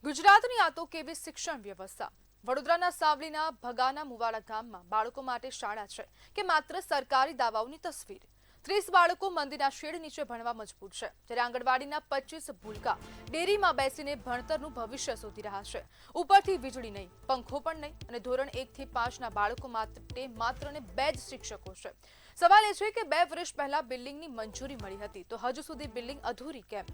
ગુજરાતની આ તો કેવી શિક્ષણ વ્યવસ્થા। વડોદરાના સાવલીના ભગાના મુવાડા ગામમાં બાળકો માટે શાળા છે કે માત્ર સરકારી દાવાઓની તસવીર। 30 બાળકો મંદિરના શેડ નીચે ભણવા મજબૂર છે, જ્યારે આંગણવાડીના 25 ભૂલકા ડેરીમાં બેસીને ભણતરનું ભવિષ્ય શોધી રહ્યા છે। ઉપરથી વીજળી નહીં, પંખો પણ નહીં અને ધોરણ 1 થી 5 ના બાળકો માત્ર ને 2 જ શિક્ષકો છે। સવાલ એ છે કે 2 વર્ષ પહેલા બિલ્ડિંગની મંજૂરી મળી હતી તો હજુ સુધી બિલ્ડિંગ અધૂરી કેમ?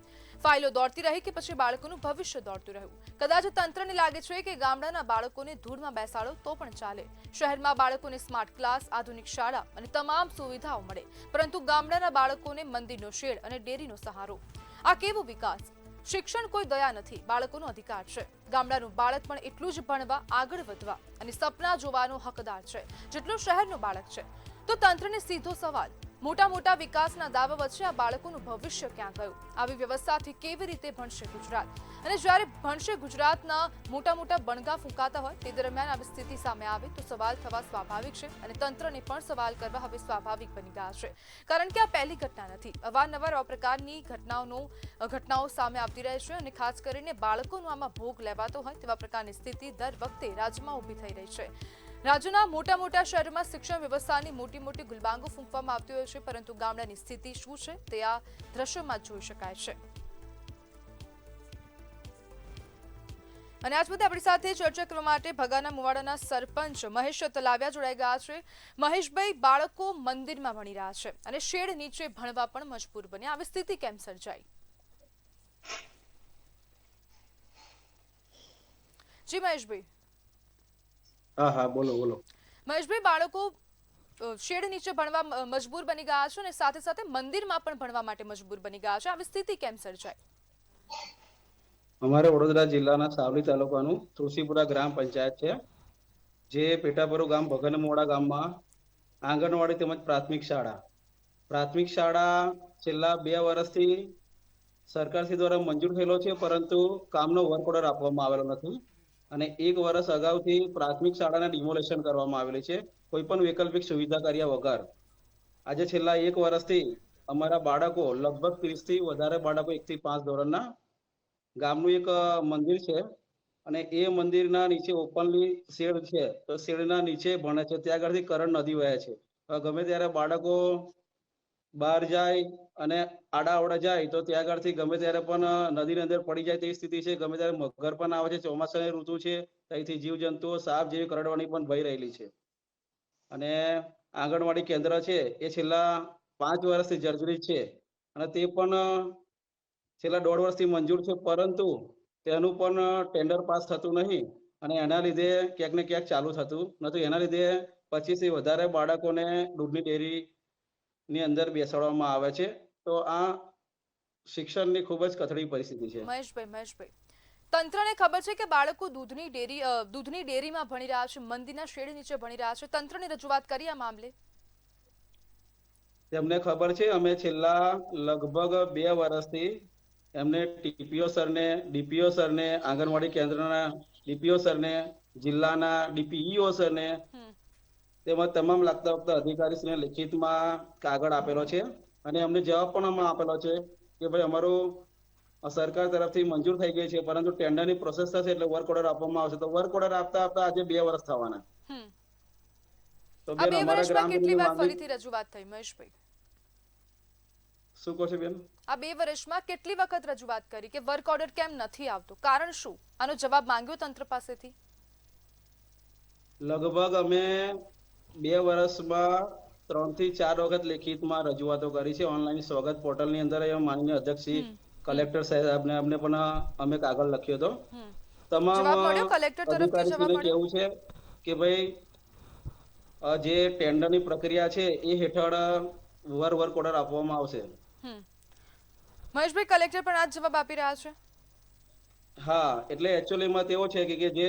ફાઇલો દોડતી રહી કે પછી બાળકોનું ભવિષ્ય દોડતું રહ્યું? કદાચ તંત્રને લાગે છે કે ગામડાના બાળકોને ધૂળમાં બેસાડો તો પણ ચાલે, શહેરમાં બાળકોને સ્માર્ટ ક્લાસ, આધુનિક શાળા અને તમામ સુવિધાઓ મળે, પરંતુ ગામડાના બાળકોને મંદિરનો શેડ અને ડેરીનો સહારો। આ કેવો વિકાસ? શિક્ષણ કોઈ દયા નથી, બાળકોનો અધિકાર છે। ગામડાનું બાળક પણ એટલું જ ભણવા, આગળ વધવા અને સપના જોવાનો હકદાર છે જેટલો શહેરનો બાળક છે। તો તંત્રને સીધો સવાલ, મોટા વિકાસના દાવા વચ્ચે આ બાળકોનું ભવિષ્ય ક્યાં ગયું? આવી વ્યવસ્થાથી કેવી રીતે ભણશે ગુજરાત? અને જ્યારે ભણશે ગુજરાતના મોટા બણગા ફૂંકાતા હોય તે દરમિયાન આવી સ્થિતિ સામે આવે તો સવાલ થવા સ્વાભાવિક છે અને તંત્રને પણ સવાલ કરવા હવે સ્વાભાવિક બની ગયા છે, કારણ કે આ પહેલી ઘટના નથી। અવારનવાર આ પ્રકારની ઘટનાઓ સામે આવતી રહે છે અને ખાસ કરીને બાળકોનો આમાં ભોગ લેવાતો હોય તેવા પ્રકારની સ્થિતિ દર વખતે રાજ્યમાં ઊભી થઈ રહી છે। રાજ્યના મોટા શહેરોમાં શિક્ષણ વ્યવસ્થાની મોટી ગુલબાંગો ફૂંકવામાં આવતી હોય છે, પરંતુ ગામડાની સ્થિતિ શું છે તે આ દ્રશ્યોમાં જોઈ શકાય છે। અને આજ મુદ્દે આપણી સાથે ચર્ચા કરવા માટે ભગાના મુવાડાના સરપંચ મહેશ તલાવિયા જોડાઈ ગયા છે। મહેશભાઈ, બાળકો મંદિરમાં ભણી રહ્યા છે અને શેડ નીચે ભણવા પણ મજબૂર બન્યા, આવી સ્થિતિ કેમ સર્જાઈ? જી મહેશભાઈ। હા બોલો। મહેશભાઈ, બાળકો શેડ નીચે ભણવા મજબૂર બની ગયા છે અને સાથે સાથે મંદિરમાં પણ ભણવા માટે મજબૂર બની ગયા છે, આવી સ્થિતિ કેમ સર્જાય? અમારે વડોદરા જિલ્લાના સાવલી તાલુકાનું તુલસીપુરા ગ્રામ પંચાયત છે, જે પેટાપરુ ગામ ભગનમોડા ગામમાં આંગણવાડી તેમજ પ્રાથમિક શાળા છેલ્લા 2 વર્ષથી સરકારશ્રી દ્વારા મંજૂર થયેલો છે, પરંતુ કામનો વર્ક ઓર્ડર આપવામાં આવેલો નથી અને 1 વર્ષ અગાઉથી પ્રાથમિક શાળાના ડિમોલેશન કરવામાં આવેલી છે, કોઈ પણ વૈકલ્પિક સુવિધા કર્યા વગર। આજે છેલ્લા 1 વર્ષથી અમારા બાળકો લગભગ 30 થી વધારે બાળકો 1 થી 5 ધોરણના ગામનું એક મંદિર છે અને એ મંદિરના નીચે ઓપનલી શેડ છે, તો શેડના નીચે ભણે છે। ત્યાં આગળથી કરંટ નદી વહે છે, ગમે ત્યારે બાળકો બહાર જાય અને આડાઅવડા જાય તો ત્યાં આગળથી ગમે ત્યારે પણ નદીની અંદર પડી જાય તેવી સ્થિતિ છે। ગમે ત્યારે મગર પણ આવે છે, ચોમાસાની ઋતુ છે, ત્યાંથી જીવજંતુઓ, સાપ જેવી કરડવાની પણ ભય રહેલી છે અને આંગણવાડી કેન્દ્ર છે એ છેલ્લા 5 વર્ષથી જર્જરિત છે અને તે પણ છેલ્લા 1.5 વર્ષથી મંજૂર છે, પરંતુ તેનું પણ ટેન્ડર પાસ થતું નહીં અને એના લીધે ક્યાંક ને ક્યાંક ચાલુ થતું નથી। એના લીધે 25 થી વધારે બાળકોને દૂધની ડેરીની અંદર બેસાડવામાં આવે છે, તો આ શિક્ષણની ખૂબ જ કથળી પરિસ્થિતિ છે। મહેશભાઈ, તંત્રને ખબર છે કે બાળકો દૂધની ડેરીમાં ભણી રહ્યા છે, મંદિરના શેડ નીચે ભણી રહ્યા છે, તંત્રને રજૂઆત કરી આ મામલે? તેમને ખબર છે। અમે છેલ્લા લગભગ 2 વર્ષથી એમને ટીપીઓ સરને, આંગણવાડી કેન્દ્રના ડીપીઓ સરને, જિલ્લાના ડીપીઈઓ સરને તેમજ તમામ લાગતા અધિકારીશ્રીને લિખિતમાં કાગળ આપેલો છે અને અમને જવાબ પણ આપેલો છે કે ભાઈ અમારું સરકાર તરફથી મંજૂર થઈ ગઈ છે, પરંતુ ટેન્ડરની પ્રોસેસ થશે એટલે વર્ક ઓર્ડર આપવામાં આવશે। તો વર્ક ઓર્ડર આપતા આજે 2 વર્ષ થવાના। તો બેન, અમારા ગ્રામજનોની કેટલી વાર ફરીથી રજૂઆત થઈ મહેશભાઈ? શું કહો છો બેન? આ 2 વર્ષમાં કેટલી વખત રજૂઆત કરી કે વર્ક ઓર્ડર કેમ નથી આવતો, કારણ શું? આનો જવાબ માંગ્યો તંત્ર પાસેથી? લગભગ અમે 2 વર્ષમાં 3 થી 4 વખત લેખિતમાં રજૂઆતો કરી છે। ઓનલાઈન સ્વાગત પોર્ટલની અંદર માનનીય અધ્યક્ષ શ્રી કલેક્ટર સાહેબને અમને પણ અમે કાગળ લખ્યો હતો। તમામ અધિકારીશ્રીને કહેવું છે કે ભાઈ જે ટેન્ડરની પ્રક્રિયા છે એ હેઠળ વર્ક ઓર્ડર આપવામાં આવશે। મહેશભાઈ, કલેક્ટર પણ આ જવાબ આપી રહ્યા છે? હા, એટલે એકચ્યુઅલીમાં તેવો છે કે જે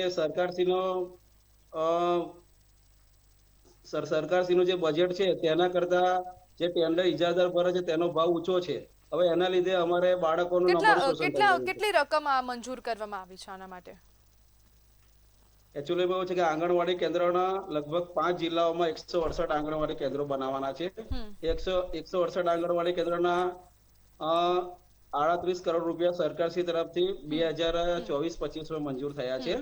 સરકારશ્રીનું જે બજેટ છે તેના કરતા જે ટેન્ડર ઇજારદાર ભરે છે તેનો ભાવ ઊંચો છે। હવે એના લીધે અમારે બાળકોનું નંબર શોષણ થઈ રહ્યું છે। કેટલી રકમ મંજૂર કરવામાં આવી છે આના માટે? એકચ્યુઅલી એવું છે કે આંગણવાડી કેન્દ્રના લગભગ 5 જિલ્લાઓમાં 168 આંગણવાડી કેન્દ્રો બનાવવાના છે। 168 આંગણવાડી કેન્દ્રના 38 કરોડ રૂપિયા સરકારશ્રી તરફથી 2024-25 માં મંજૂર થયા છે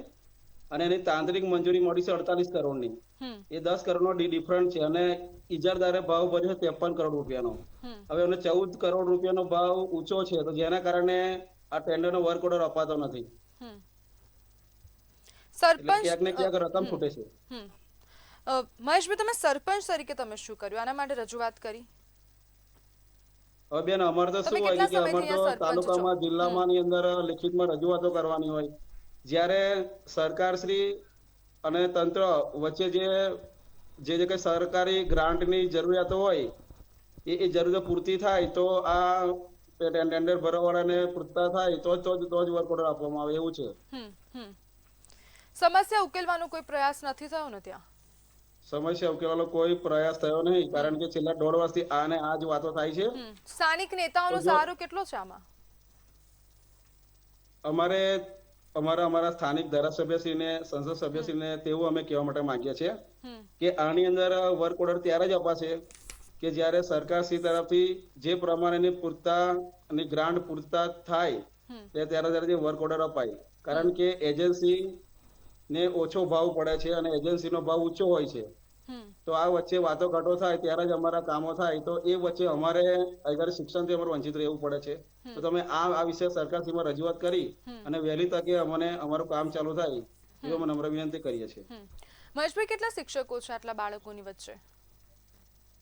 અને એની તાંત્રિક મંજૂરી મળી છે 48 કરોડની. હમ એ 10 કરોડનો ડિફરન્ટ છે અને ઇજારદારે ભાવ ભર્યો છે 53 કરોડ રૂપિયાનો. હમ હવે એમને 14 કરોડ રૂપિયાનો ભાવ ઊંચો છે, તો જેના કારણે આ ટેન્ડરનો વર્ક ઓર્ડર અપાતો નથી. હમ એટલે સરપંચ ક્યાંક ને ક્યાંક રકમ ખૂટે છે. હમ મહેશભાઈ, તમે સરપંચ તરીકે તમે શું કર્યું, આના માટે રજૂઆત કરી? હવે બેન, અમારે તો તમે શું હોય કેટલા છે કે સમયથી અમારે તો અહીંયા સરપંચ છો? તાલુકામાં, જિલ્લામાં ની અંદર લેખિતમાં રજૂઆતો કરવાની હોય. જ્યારે સરકારશ્રી અને તંત્ર વચ્ચે જે કઈ સરકારી ગ્રાન્ટની જરૂરિયાતો હોય એ જરૂરિયાતો પૂર્તિ થાય તો આ ટેન્ડર ભરવાવાળાને પૂરતા થાય તો જ વર્ક ઓર્ડર આપવામાં આવે એવું છે. હમ હમ સમસ્યા ઉકેલવાનો કોઈ પ્રયાસ નથી થયો ને ત્યાં? સમસ્યા ઉકેલવાનો કોઈ પ્રયાસ થયો નહીં, કારણ કે છેલ્લા 1.5 વર્ષથી આ જ વાતો થાય છે. સ્થાનિક નેતાઓનો સહારો કેટલો છે આમાં? અમારા સ્થાનિક ધારાસભ્યશ્રીને, સંસદ સભ્યશ્રીને તેવું અમે કહેવા માટે માંગીએ છીએ હમ કે આની અંદર વર્ક ઓર્ડર ત્યારે જ અપાશે કે જ્યારે સરકારશ્રી તરફથી જે પ્રમાણેની પૂરતાની ગ્રાન્ટ પૂરતા થાય ત્યારે વર્ક ઓર્ડર અપાય. કારણ કે એજન્સી ને ઓછો ભાવ પડે છે અને એજન્સીનો ભાવ ઊંચો હોય છે, તો આ વચ્ચે વાતો ઘાટો થાય ત્યારે જ અમારા કામો થાય, તો એ વચ્ચે અમારે અગર શિક્ષણથી અમારે વંચિત રહેવું પડે છે. તો તમે આ વિશે સરકારશ્રીમાં રજૂઆત કરી અને વહેલી તકે અમને અમારું કામ ચાલુ થાય એવી અમે નમ્ર વિનંતી કરીએ છીએ. મહેશભાઈ, કેટલા શિક્ષકો છે આટલા બાળકોની વચ્ચે?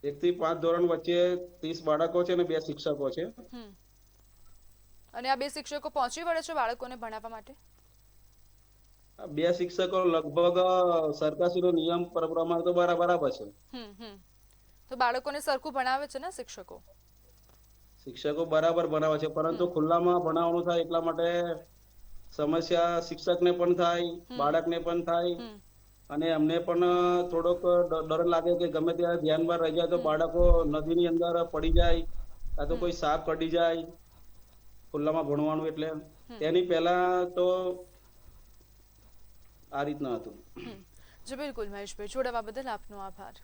1 થી 5 ધોરણ વચ્ચે 30 બાળકો છે અને 2 શિક્ષકો છે. અને આ 2 શિક્ષકો પહોંચી વળે છે બાળકોને ભણાવવા માટે? 2 શિક્ષકો લગભગ સરકારશ્રીનો નિયમ પ્રમાણે તો બરાબર છે. તો બાળકોને સરખું ભણાવે છે ને શિક્ષકો? શિક્ષકો બરાબર ભણાવે છે, પરંતુ ખુલ્લામાં ભણાવવાનું થાય એટલા માટે સમસ્યા શિક્ષકને પણ થાય, બાળકને પણ થાય અને અમને પણ થોડોક ડર લાગે કે ગમે ત્યાં ધ્યાનમાં રહી જાય તો બાળકો નદીની અંદર પડી જાય, કાં તો કોઈ સાપ કડી જાય ખુલ્લામાં ભણવાનું. એટલે તેની પહેલા તો આ રીતના હતું. જી બિલકુલ મહેશભાઈ, જોડાવા બદલ આપનો આભાર.